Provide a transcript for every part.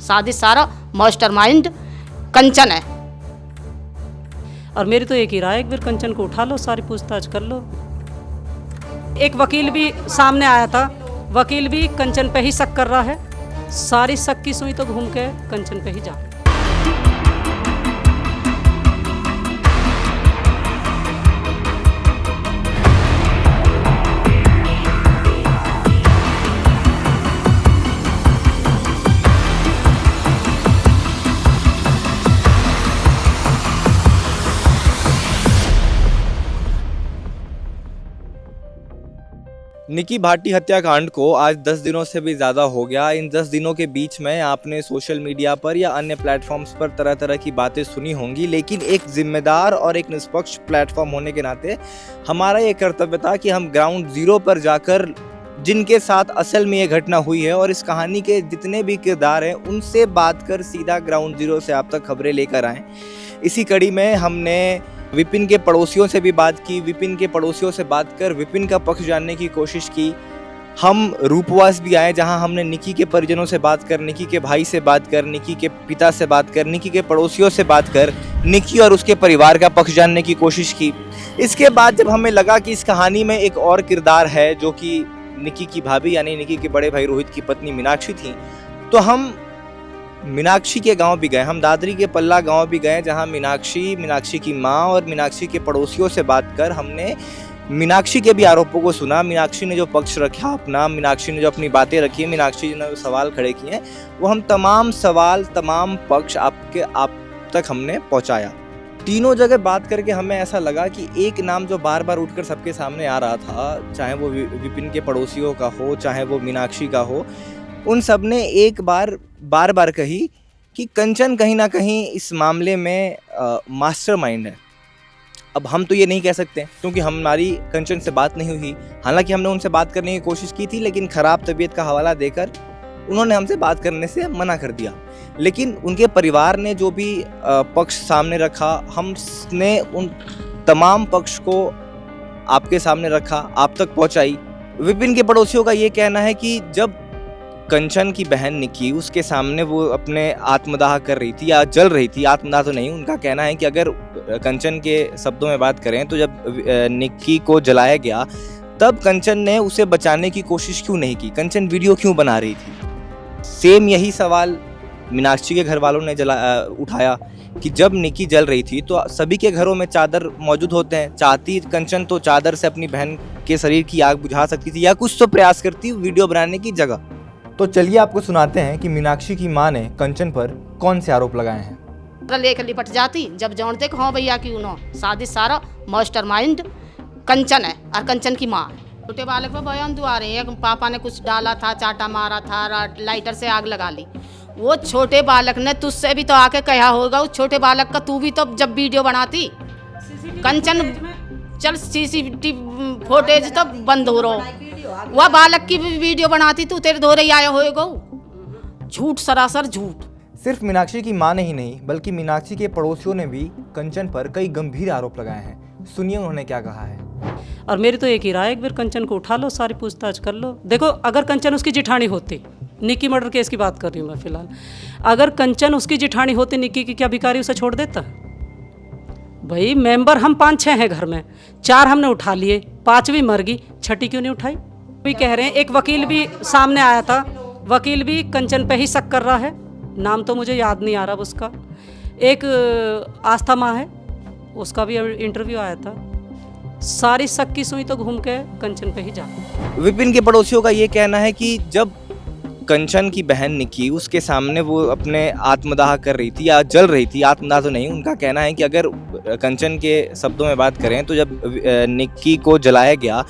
साजिश सारा मास्टरमाइंड कंचन है। और मेरी तो एक ही राय है, एक बार कंचन को उठा लो, सारी पूछताछ कर लो। एक वकील भी सामने आया था, वकील भी कंचन पे ही शक कर रहा है। सारी शक की सुई तो घूम के कंचन पे ही जा। निकी भाटी हत्याकांड को आज 10 दिनों से भी ज़्यादा हो गया। इन 10 दिनों के बीच में आपने सोशल मीडिया पर या अन्य प्लेटफॉर्म्स पर तरह तरह की बातें सुनी होंगी, लेकिन एक जिम्मेदार और एक निष्पक्ष प्लेटफॉर्म होने के नाते हमारा ये कर्तव्य था कि हम ग्राउंड जीरो पर जाकर जिनके साथ असल में ये घटना हुई है और इस कहानी के जितने भी किरदार हैं उनसे बात कर सीधा ग्राउंड जीरो से आप तक खबरें लेकर आएँ। इसी कड़ी में हमने विपिन के पड़ोसियों से भी बात की, विपिन के पड़ोसियों से बात कर विपिन का पक्ष जानने की कोशिश की। हम रूपवास भी आए जहां हमने निकी के परिजनों से बात कर, निकी के भाई से बात कर, निकी के पिता से बात कर, निकी के पड़ोसियों से बात कर निकी और उसके परिवार का पक्ष जानने की कोशिश की। इसके बाद जब हमें लगा कि इस कहानी में एक और किरदार है जो कि निकी की भाभी यानी निकी के बड़े भाई रोहित की पत्नी मीनाक्षी थी, तो हम मीनाक्षी के गांव भी गए। हम दादरी के पल्ला गांव भी गए जहां मीनाक्षी की मां और मीनाक्षी के पड़ोसियों से बात कर हमने मीनाक्षी के भी आरोपों को सुना। मीनाक्षी ने जो पक्ष रखा अपना, मीनाक्षी ने जो अपनी बातें रखी है, मीनाक्षी ने जो सवाल खड़े किए हैं, वो हम तमाम सवाल तमाम पक्ष आप तक हमने पहुँचाया। तीनों जगह बात करके हमें ऐसा लगा कि एक नाम जो बार बार उठकर सबके सामने आ रहा था, चाहे वो विपिन के पड़ोसियों का हो, चाहे वो मीनाक्षी का हो, उन सब ने एक बार बार कही कि कंचन कहीं ना कहीं इस मामले में मास्टरमाइंड है। अब हम तो ये नहीं कह सकते क्योंकि हमारी कंचन से बात नहीं हुई। हालांकि हमने उनसे बात करने की कोशिश की थी, लेकिन ख़राब तबीयत का हवाला देकर उन्होंने हमसे बात करने से मना कर दिया। लेकिन उनके परिवार ने जो भी पक्ष सामने रखा, हमने उन तमाम पक्ष को आपके सामने रखा, आप तक पहुँचाई। विपिन के पड़ोसियों का ये कहना है कि जब कंचन की बहन निकी उसके सामने वो अपने आत्मदाह कर रही थी या जल रही थी, आत्मदाह तो नहीं, उनका कहना है कि अगर कंचन के शब्दों में बात करें तो जब निकी को जलाया गया तब कंचन ने उसे बचाने की कोशिश क्यों नहीं की, कंचन वीडियो क्यों बना रही थी। सेम यही सवाल मीनाक्षी के घर वालों ने उठाया कि जब निकी जल रही थी तो सभी के घरों में चादर मौजूद होते हैं, चाहती कंचन तो चादर से अपनी बहन के शरीर की आग बुझा सकती थी या कुछ तो प्रयास करती वीडियो बनाने की जगह। तो चलिए आपको सुनाते हैं कि मीनाक्षी की मां ने कंचन पर कौन से आरोप लगाए हैं। लेकर लिपट जाती जब जानते कि हाँ भैया की उन्होंने साजिश सारा मास्टरमाइंड कंचन है और कंचन की माँ है। छोटे बालक पर बयान दुआ रहे हैं, पापा ने कुछ डाला था, चाटा मारा था, लाइटर से आग लगा ली। वो छोटे बालक ने तुझसे भी तो आके कहा होगा, उस छोटे बालक का तू भी तो जब वीडियो बनाती कंचन, चल सीसीटीवी फुटेज तो बंद हो रहा, वह बालक की वीडियो बनाती तू तेरे धोरे ही आया होएगा। झूठ, सरासर झूठ। सिर्फ मीनाक्षी की मां ने ही नहीं बल्कि मीनाक्षी के पड़ोसियों ने भी कंचन पर कई गंभीर आरोप लगाए हैं। सुनिए उन्होंने क्या कहा है। और मेरी तो एक ही राय है, एक बार कंचन को उठा लो, सारी पूछताछ कर लो। देखो, अगर कंचन उसकी जिठानी होती, निकी मर्डर केस की बात कर रही हूँ मैं फिलहाल, अगर कंचन उसकी जिठानी होती निकी की, क्या भिखारी उसे छोड़ देता? भाई मेंबर हम 5-6 हैं घर में, 4 हमने उठा लिए, 5वीं मर गई, 6ठी क्यों नहीं उठाई? भी कह रहे हैं। एक वकील भी सामने आया था, वकील भी कंचन पे ही शक कर रहा है, नाम तो मुझे याद नहीं आ रहा उसका। एक आस्था माँ है, उसका भी इंटरव्यू आया था। सारी शक की सुई तो घूम के कंचन पे ही जा। विपिन के पड़ोसियों का ये कहना है कि जब कंचन की बहन निकी उसके सामने वो अपने आत्मदाह कर रही थी या जल रही थी, आत्मदाह तो नहीं, उनका कहना है कि अगर कंचन के शब्दों में बात करें तो जब निकी को जलाया गया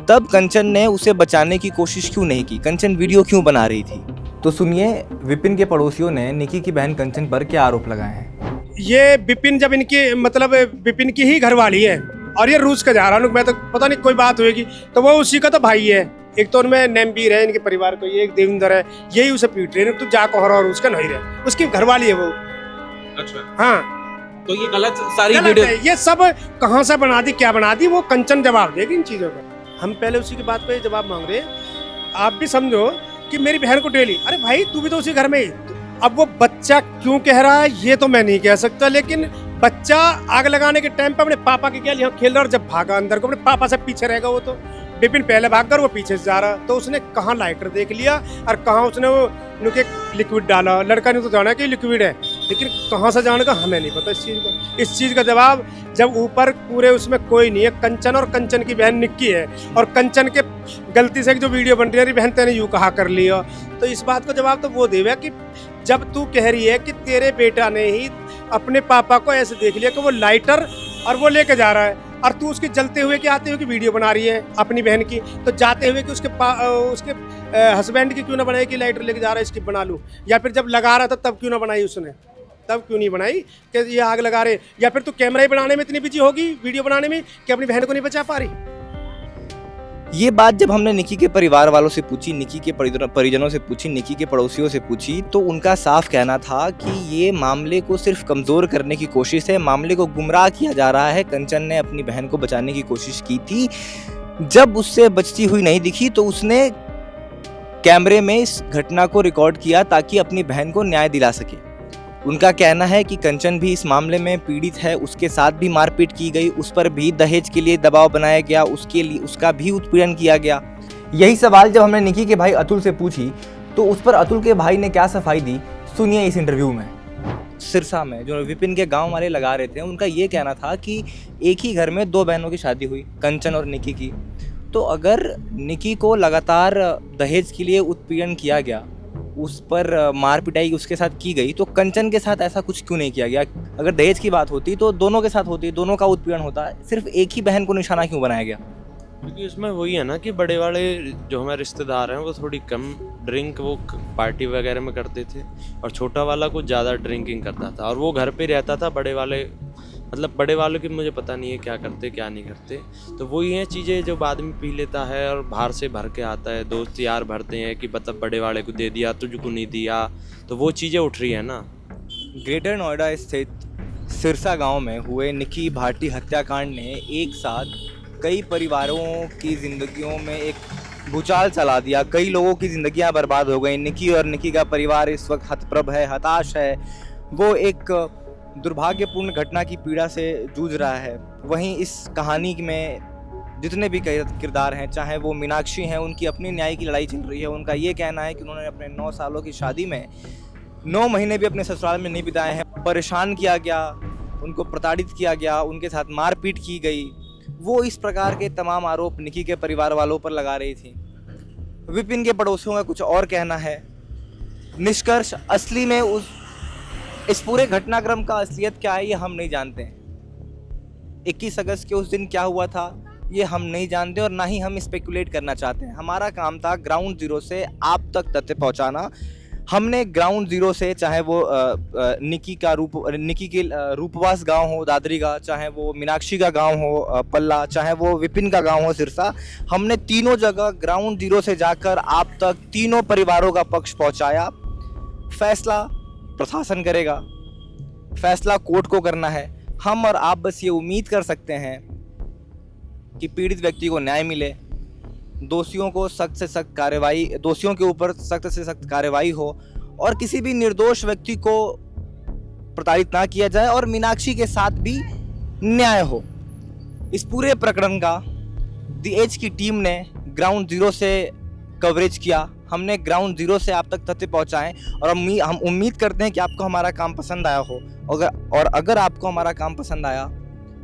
तब कंचन ने उसे बचाने की कोशिश क्यों नहीं की, कंचन वीडियो क्यों बना रही थी। तो सुनिए विपिन के पड़ोसियों ने निकी की बहन कंचन पर क्या आरोप लगाए हैं। ये विपिन जब इनकी मतलब विपिन की ही घरवाली है और ये रूस का जा रहा हूँ, मैं तो पता नहीं कोई बात होगी, तो वो उसी का तो भाई है। एक तो उनमें नेमबीर है इनके परिवार को, ये एक देविंदर है, यही उसे पीट रहे हैं, तू जा को और उसका नहीं रहे, उसकी घरवाली है वो। अच्छा हाँ, तो ये गलत सारी गलत वीडियो है। ये सब कहाँ से बना दी, क्या बना दी, वो कंचन जवाब देगी इन चीजों का। हम पहले उसी की बात पे जवाब मांग रहे हैं। आप भी समझो कि मेरी बहन को डेली, अरे भाई तू भी तो उसी घर में ही, अब वो बच्चा क्यों कह रहा है ये तो मैं नहीं कह सकता, लेकिन बच्चा आग लगाने के टाइम पे अपने पापा के क्या यहाँ खेल रहा, और जब भागा अंदर को अपने पापा से पीछे रहेगा वो तो विपिन पहले भाग कर वो पीछे से जा रहा, तो उसने कहाँ लाइटर देख लिया और कहाँ उसने वो नुके लिक्विड डाला। लड़का ने तो जाना कि लिक्विड है, लेकिन कहाँ से जाने का हमें नहीं पता इस चीज़ का जवाब जब ऊपर पूरे उसमें कोई नहीं है। कंचन और कंचन की बहन निक्की है, और कंचन के गलती से जो वीडियो बन रही है बहन तेने यूँ कहा कर लिया, तो इस बात का जवाब तो वो देवे कि जब तू कह रही है कि तेरे बेटा ने ही अपने पापा को ऐसे देख लिया कि वो लाइटर और वो लेके जा रहा है, और तू उसकी जलते हुए कि आते हुए की वीडियो बना रही है अपनी बहन की, तो जाते हुए कि उसके हस्बैंड की क्यों ना बनाई कि लाइटर लेके जा रहा है इसकी बना लूँ, या फिर जब लगा रहा था तब क्यों ना बनाई उसने, तब क्यों नहीं बनाई कि ये आग लगा रहे, या फिर तू कैमरा ही बनाने में इतनी बिजी होगी वीडियो बनाने में कि अपनी बहन को नहीं बचा पा रही। ये बात जब हमने निकी के परिवार वालों से पूछी, निकी के परिजनों से पूछी, निकी के पड़ोसियों से पूछी, तो उनका साफ कहना था कि ये मामले को सिर्फ कमज़ोर करने की कोशिश है, मामले को गुमराह किया जा रहा है। कंचन ने अपनी बहन को बचाने की कोशिश की थी, जब उससे बचती हुई नहीं दिखी तो उसने कैमरे में इस घटना को रिकॉर्ड किया ताकि अपनी बहन को न्याय दिला सके। उनका कहना है कि कंचन भी इस मामले में पीड़ित है, उसके साथ भी मारपीट की गई, उस पर भी दहेज के लिए दबाव बनाया गया, उसका भी उत्पीड़न किया गया। यही सवाल जब हमने निकी के भाई अतुल से पूछी तो उस पर अतुल के भाई ने क्या सफाई दी, सुनिए इस इंटरव्यू में। सिरसा में जो विपिन के गांव वाले लगा रहे थे, उनका ये कहना था कि एक ही घर में दो बहनों की शादी हुई, कंचन और निकी की, तो अगर निकी को लगातार दहेज के लिए उत्पीड़न किया गया, उस पर मार पिटाई उसके साथ की गई, तो कंचन के साथ ऐसा कुछ क्यों नहीं किया गया? अगर दहेज की बात होती तो दोनों के साथ होती, दोनों का उत्पीड़न होता, सिर्फ एक ही बहन को निशाना क्यों बनाया गया? क्योंकि इसमें वही है ना कि बड़े वाले जो हमारे रिश्तेदार हैं वो थोड़ी कम ड्रिंक वो पार्टी वगैरह में करते थे, और छोटा वाला कुछ ज़्यादा ड्रिंकिंग करता था, और वो घर पे रहता था। बड़े वाले मतलब बड़े वालों की मुझे पता नहीं है क्या करते क्या नहीं करते, तो वही हैं चीज़ें जो बाद में पी लेता है और बाहर से भर के आता है, दोस्त यार भरते हैं कि मतलब बड़े वाले को दे दिया तुझको नहीं दिया, तो वो चीज़ें उठ रही है ना। ग्रेटर नोएडा स्थित सिरसा गांव में हुए निकी भाटी हत्याकांड ने एक साथ कई परिवारों की ज़िंदगियों में एक भूचाल चला दिया, कई लोगों की ज़िंदगियां बर्बाद हो गई। निकी और निकी का परिवार इस वक्त हतप्रभ है, हताश है, वो एक दुर्भाग्यपूर्ण घटना की पीड़ा से जूझ रहा है। वहीं इस कहानी में जितने भी किरदार हैं, चाहे वो मीनाक्षी हैं, उनकी अपनी न्याय की लड़ाई चल रही है। उनका ये कहना है कि उन्होंने अपने 9 सालों की शादी में 9 महीने भी अपने ससुराल में नहीं बिताए हैं, परेशान किया गया, उनको प्रताड़ित किया गया, उनके साथ मारपीट की गई। वो इस प्रकार के तमाम आरोप निकी के परिवार वालों पर लगा रही थी। विपिन के पड़ोसियों का कुछ और कहना है। निष्कर्ष असली में इस पूरे घटनाक्रम का असलियत क्या है ये हम नहीं जानते हैं। 21 अगस्त के उस दिन क्या हुआ था ये हम नहीं जानते, और ना ही हम स्पेकुलेट करना चाहते हैं। हमारा काम था ग्राउंड जीरो से आप तक तथ्य पहुंचाना। हमने ग्राउंड जीरो से, चाहे वो निकी के रूपवास गांव हो दादरी का, चाहे वो मीनाक्षी का गांव हो पल्ला, चाहे वो विपिन का गांव हो सिरसा, हमने तीनों जगह ग्राउंड जीरो से जाकर आप तक तीनों परिवारों का पक्ष पहुंचाया। फैसला प्रशासन करेगा, फैसला कोर्ट को करना है। हम और आप बस ये उम्मीद कर सकते हैं कि पीड़ित व्यक्ति को न्याय मिले, दोषियों को सख्त से सख्त कार्रवाई, दोषियों के ऊपर सख्त से सख्त कार्रवाई हो, और किसी भी निर्दोष व्यक्ति को प्रताड़ित ना किया जाए, और मीनाक्षी के साथ भी न्याय हो। इस पूरे प्रकरण का दी एज की टीम ने ग्राउंड जीरो से कवरेज किया। हमने ग्राउंड जीरो से आप तक तथ्य पहुंचाएं, और हम उम्मीद करते हैं कि आपको हमारा काम पसंद आया हो। और अगर आपको हमारा काम पसंद आया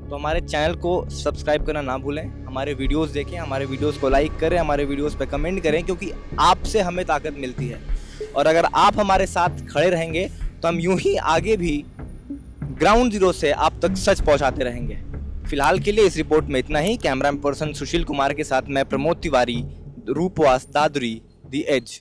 तो हमारे चैनल को सब्सक्राइब करना ना भूलें, हमारे वीडियोस देखें, हमारे वीडियोस को लाइक करें, हमारे वीडियोस पे कमेंट करें, क्योंकि आपसे हमें ताकत मिलती है। और अगर आप हमारे साथ खड़े रहेंगे तो हम यूं ही आगे भी ग्राउंड जीरो से आप तक सच पहुंचाते रहेंगे। फिलहाल के लिए इस रिपोर्ट में इतना ही। कैमरा पर्सन सुशील कुमार के साथ मैं प्रमोद तिवारी, रूपवास दादरी, दी एज।